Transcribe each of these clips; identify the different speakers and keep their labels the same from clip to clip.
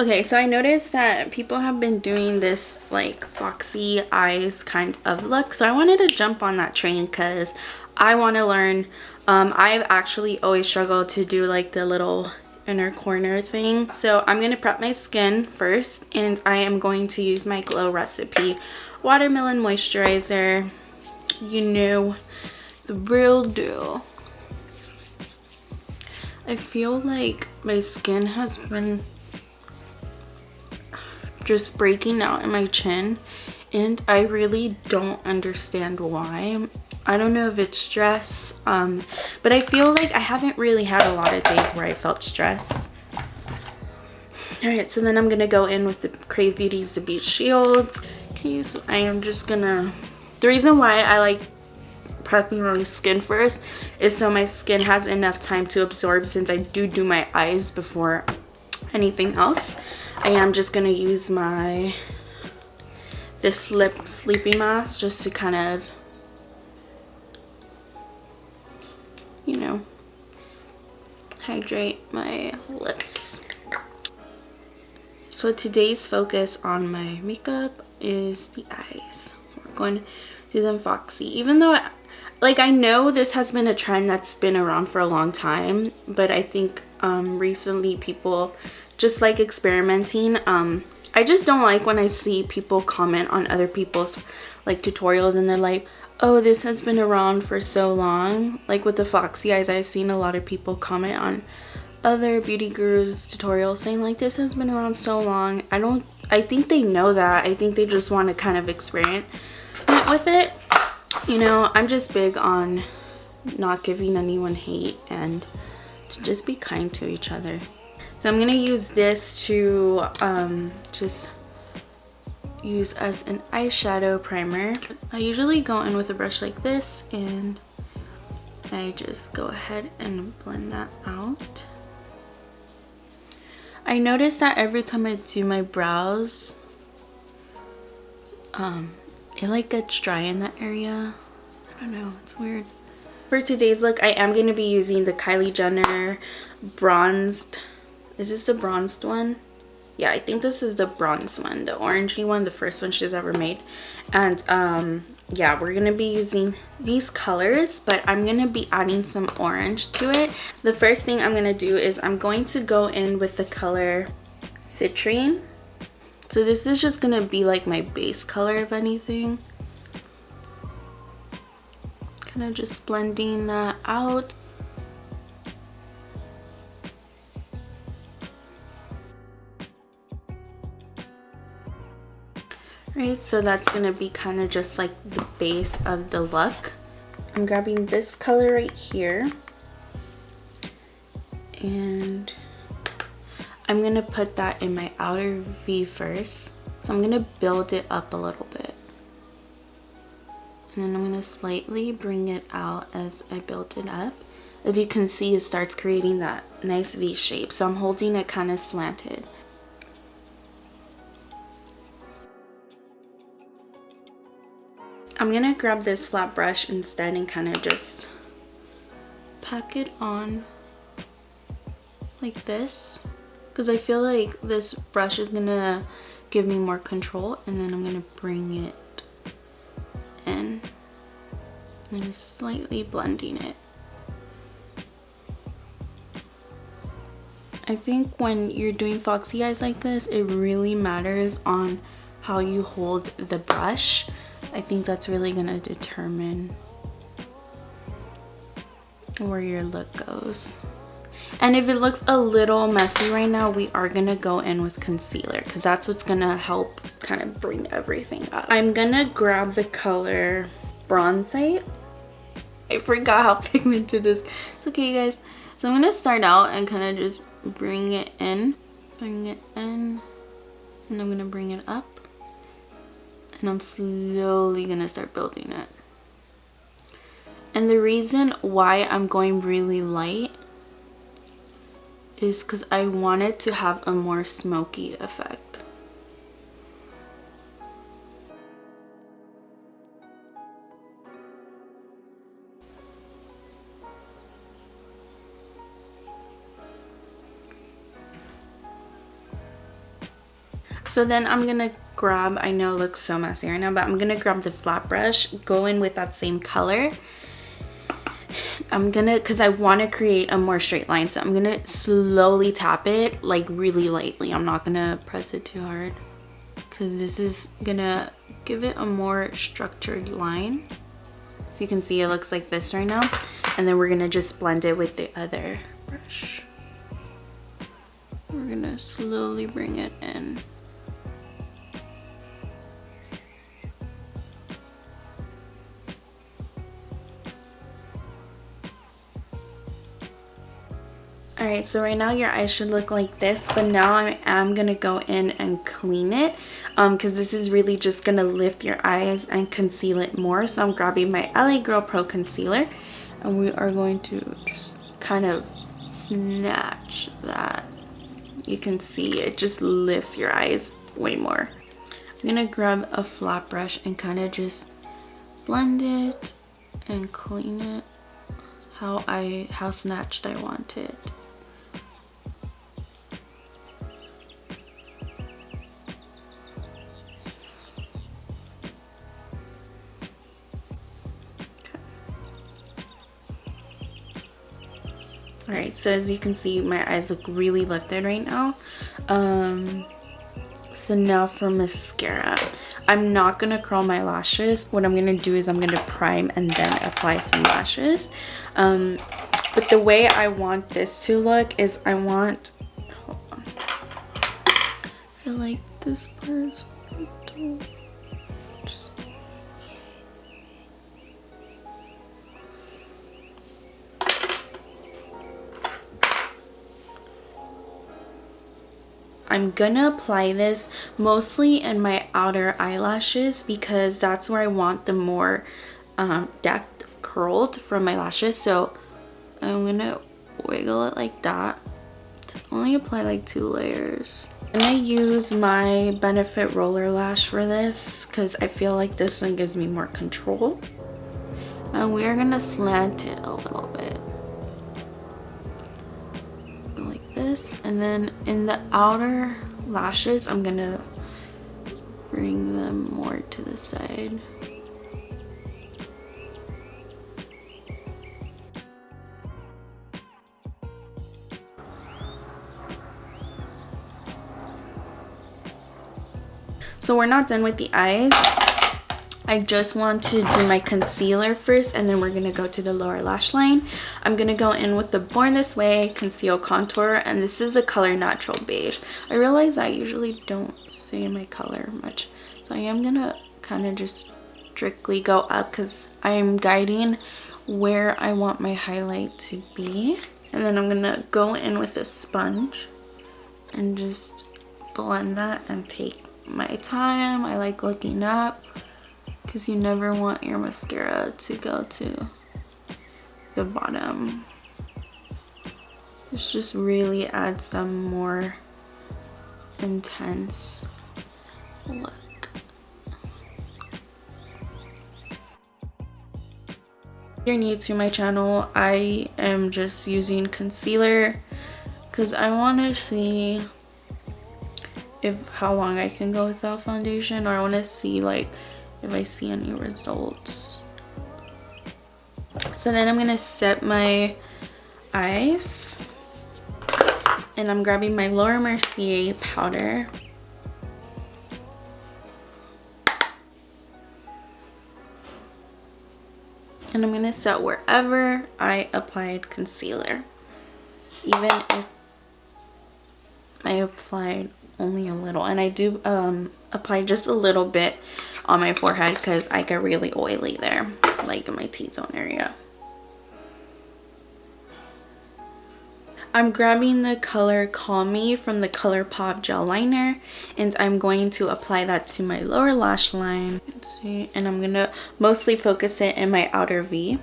Speaker 1: Okay, so I noticed that people have been doing this like foxy eyes kind of look. So I wanted to jump on that train because I want to learn. I've actually always struggled to do like the little inner corner thing. So I'm going to prep my skin first, and I am going to use my Glow Recipe Watermelon Moisturizer. You know, the real deal. I feel like my skin has been just breaking out in my chin, and I really don't understand why. I don't know if it's stress, but I feel like I haven't really had a lot of days where I felt stress. Alright, so then I'm gonna go in with the Crave Beauty's The Beach Shield. Okay, so I am just gonna, the reason why I like prepping my skin first is so my skin has enough time to absorb, since I do my eyes before anything else. I am just gonna use this lip sleepy mask just to kind of, you know, hydrate my lips. So today's focus on my makeup is the eyes. We're going to do them foxy, even though I know this has been a trend that's been around for a long time, but I think recently people just like experimenting. I just don't like when I see people comment on other people's like tutorials and they're like, oh, this has been around for so long. Like with the foxy eyes, I've seen a lot of people comment on other beauty gurus tutorials saying like, this has been around so long. I think they know that. I think they just want to kind of experiment with it. You know, I'm just big on not giving anyone hate and to just be kind to each other. So I'm gonna use this to just use as an eyeshadow primer. I usually go in with a brush like this, and I just go ahead and blend that out. I notice that every time I do my brows, it like gets dry in that area. I don't know, it's weird. For today's look, I am going to be using the Kylie Jenner bronzed. Is this the bronzed one? Yeah, I think this is the bronze one, the orangey one, the first one she's ever made. And yeah, we're gonna be using these colors, but I'm gonna be adding some orange to it. The first thing I'm gonna do is I'm going to go in with the color Citrine. So this is just gonna be like my base color, if anything. Kind of just blending that out. Right, so that's gonna be kind of just like the base of the look. I'm grabbing this color right here, and I'm gonna put that in my outer V first. So I'm gonna build it up a little bit, and then I'm gonna slightly bring it out as I build it up. As you can see, it starts creating that nice V shape, so I'm holding it kind of slanted. I'm gonna grab this flat brush instead and kind of just pack it on like this, because I feel like this brush is gonna give me more control, and then I'm gonna bring it in and just slightly blending it. I think when you're doing foxy eyes like this, it really matters on how you hold the brush. I think that's really gonna determine where your look goes. And if it looks a little messy right now, we are gonna go in with concealer, because that's what's gonna help kind of bring everything up. I'm gonna grab the color Bronzite. I forgot how pigmented this. It's okay, you guys. So I'm gonna start out and kind of just bring it in, and I'm gonna bring it up. And I'm slowly gonna start building it. And the reason why I'm going really light is because I want it to have a more smoky effect. So then I'm gonna grab, I know it looks so messy right now, but I'm gonna grab the flat brush, go in with that same color. I'm gonna, because I want to create a more straight line, so I'm gonna slowly tap it, like really lightly. I'm not gonna press it too hard because this is gonna give it a more structured line. So you can see it looks like this right now, and then we're gonna just blend it with the other brush. We're gonna slowly bring it in. Alright, so right now your eyes should look like this, but now I am going to go in and clean it because this is really just going to lift your eyes and conceal it more. So I'm grabbing my LA Girl Pro Concealer and we are going to just kind of snatch that. You can see it just lifts your eyes way more. I'm going to grab a flat brush and kind of just blend it and clean it how snatched I want it. Alright, so as you can see, my eyes look really lifted right now. So now for mascara. I'm not going to curl my lashes. What I'm going to do is I'm going to prime and then apply some lashes. But the way I want this to look is I want... Hold on. I feel like this part's little... I'm gonna apply this mostly in my outer eyelashes because that's where I want the more depth curled from my lashes. So I'm gonna wiggle it like that to only apply like 2 layers. And I use my Benefit Roller Lash for this because I feel like this one gives me more control. And we are gonna slant it a little bit. This, and then in the outer lashes I'm gonna bring them more to the side. So we're not done with the eyes. I just want to do my concealer first, and then we're going to go to the lower lash line. I'm going to go in with the Born This Way Conceal Contour, and this is a color Natural Beige. I realize I usually don't say my color much, so I am going to kind of just strictly go up because I am guiding where I want my highlight to be. And then I'm going to go in with a sponge and just blend that and take my time. I like looking up, because you never want your mascara to go to the bottom. This just really adds them more intense look. If you're new to my channel, I am just using concealer because I want to see how long I can go without foundation, or I want to see like if I see any results. So then I'm gonna set my eyes, and I'm grabbing my Laura Mercier powder. And I'm gonna set wherever I applied concealer, even if I applied only a little. And I do apply just a little bit on my forehead because I get really oily there, like in my T-zone area. I'm grabbing the color Call Me from the ColourPop gel liner, and I'm going to apply that to my lower lash line. Let's see, and I'm gonna mostly focus it in my outer V.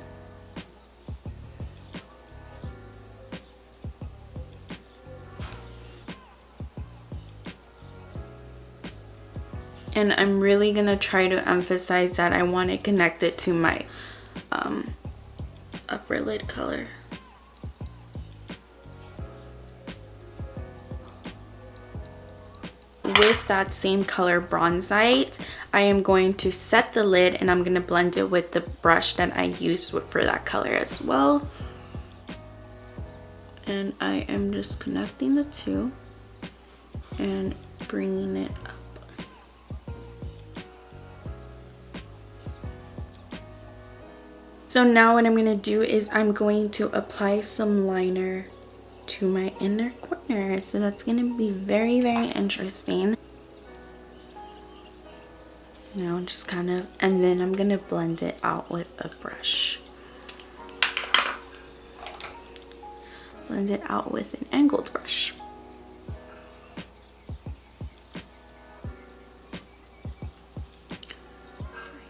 Speaker 1: And I'm really gonna try to emphasize that I want to connect it to my upper lid color. with that same color bronzite, I am going to set the lid and I'm going to blend it with the brush that I used for that color as well. And I am just connecting the two and bringing it up. So now what I'm going to do is I'm going to apply some liner to my inner corner. So that's going to be very, very interesting. Now just kind of, and then I'm going to blend it out with a brush. Blend it out with an angled brush.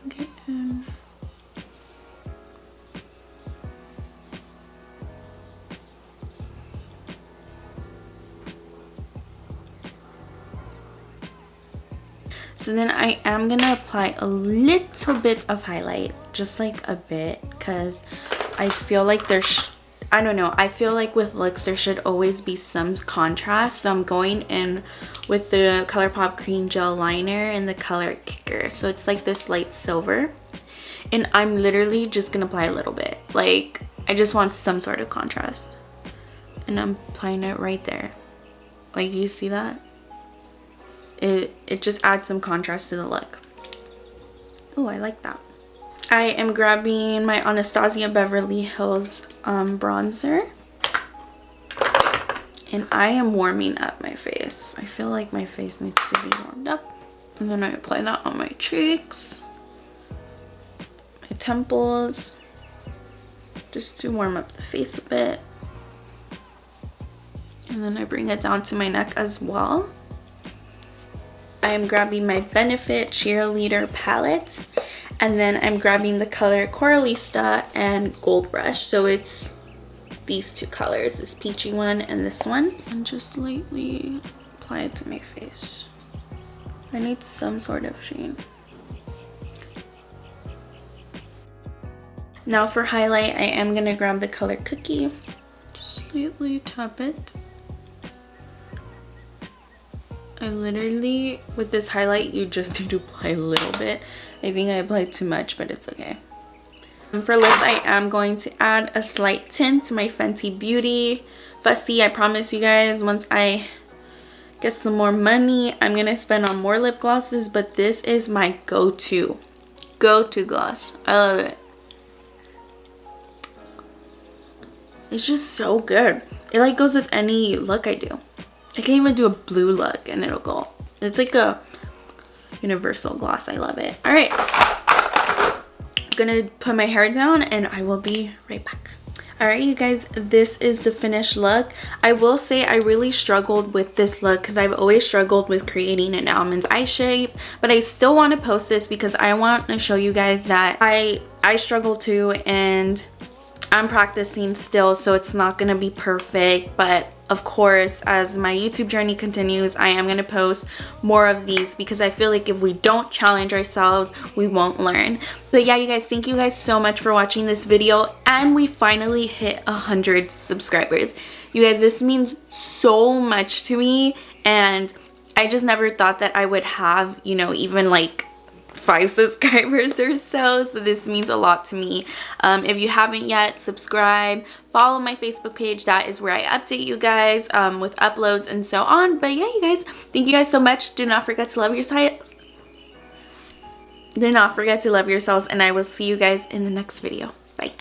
Speaker 1: Bring it in. So then I am gonna apply a little bit of highlight, just like a bit, because I feel like there's, I don't know, I feel like with looks there should always be some contrast. So I'm going in with the ColourPop Cream Gel Liner and the color Kicker. So it's like this light silver. And I'm literally just gonna apply a little bit. Like, I just want some sort of contrast. And I'm applying it right there. Like, do you see that? It just adds some contrast to the look. Oh, I like that. I am grabbing my Anastasia Beverly Hills bronzer. And I am warming up my face. I feel like my face needs to be warmed up. And then I apply that on my cheeks, my temples, just to warm up the face a bit. And then I bring it down to my neck as well. I am grabbing my Benefit Cheerleader palette, and then I'm grabbing the color Coralista and Gold Rush. So it's these two colors, this peachy one and this one, and just lightly apply it to my face. I need some sort of sheen. Now for highlight, I am gonna grab the color Cookie, just lightly tap it. I literally, with this highlight, you just need to apply a little bit. I think I applied too much, but it's okay. And for lips, I am going to add a slight tint to my Fenty Beauty Fussy. I promise you guys, once I get some more money, I'm going to spend on more lip glosses, but this is my go-to gloss. I love it. It's just so good. It like goes with any look I do. I can even do a blue look and it'll go. It's like a universal gloss. I love it. All right. I'm gonna put my hair down and I will be right back. All right, you guys, this is the finished look. I will say I really struggled with this look because I've always struggled with creating an almond eye shape, but I still want to post this because I want to show you guys that I struggle too, and I'm practicing still, so it's not gonna be perfect. But of course, as my YouTube journey continues, I am going to post more of these because I feel like if we don't challenge ourselves, we won't learn. But yeah, you guys, thank you guys so much for watching this video. And we finally hit 100 subscribers. You guys, this means so much to me. And I just never thought that I would have, you know, even like 5 subscribers or so. So this means a lot to me. If you haven't yet, subscribe, follow my Facebook page. That is where I update you guys with uploads and so on. But yeah, you guys, thank you guys so much. Do not forget to love yourselves. Do not forget to love yourselves, and I will see you guys in the next video. Bye.